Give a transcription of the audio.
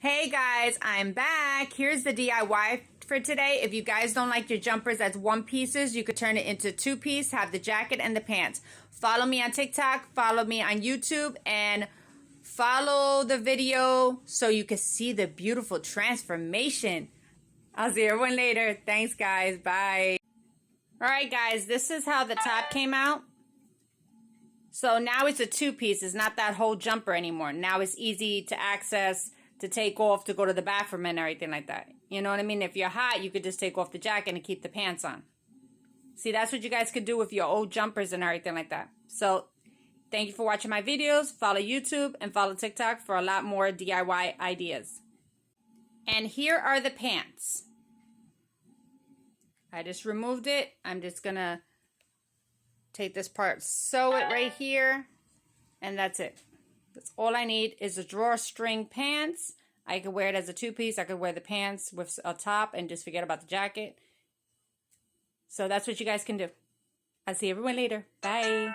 Hey guys, I'm back. Here's the DIY for today. If you guys don't like your jumpers as one pieces, you could turn it into two piece, have the jacket and the pants. Follow me on TikTok, follow me on YouTube, and follow the video so you can see the beautiful transformation. I'll see everyone later. Thanks guys, bye. Alright guys, this is how the top came out. So now it's a two piece, it's not that whole jumper anymore. Now it's easy to access, to take off, to go to the bathroom and everything like that. You know what I mean? If you're hot, you could just take off the jacket and keep the pants on. See, that's what you guys could do with your old jumpers and everything like that. So, thank you for watching my videos. Follow YouTube and follow TikTok for a lot more DIY ideas. And here are the pants. I just removed it. I'm just gonna take this part, sew it right here, and that's it. That's all I need is a drawstring pants. I could wear it as a two-piece. I could wear the pants with a top and just forget about the jacket. So that's what you guys can do. I'll see everyone later. Bye.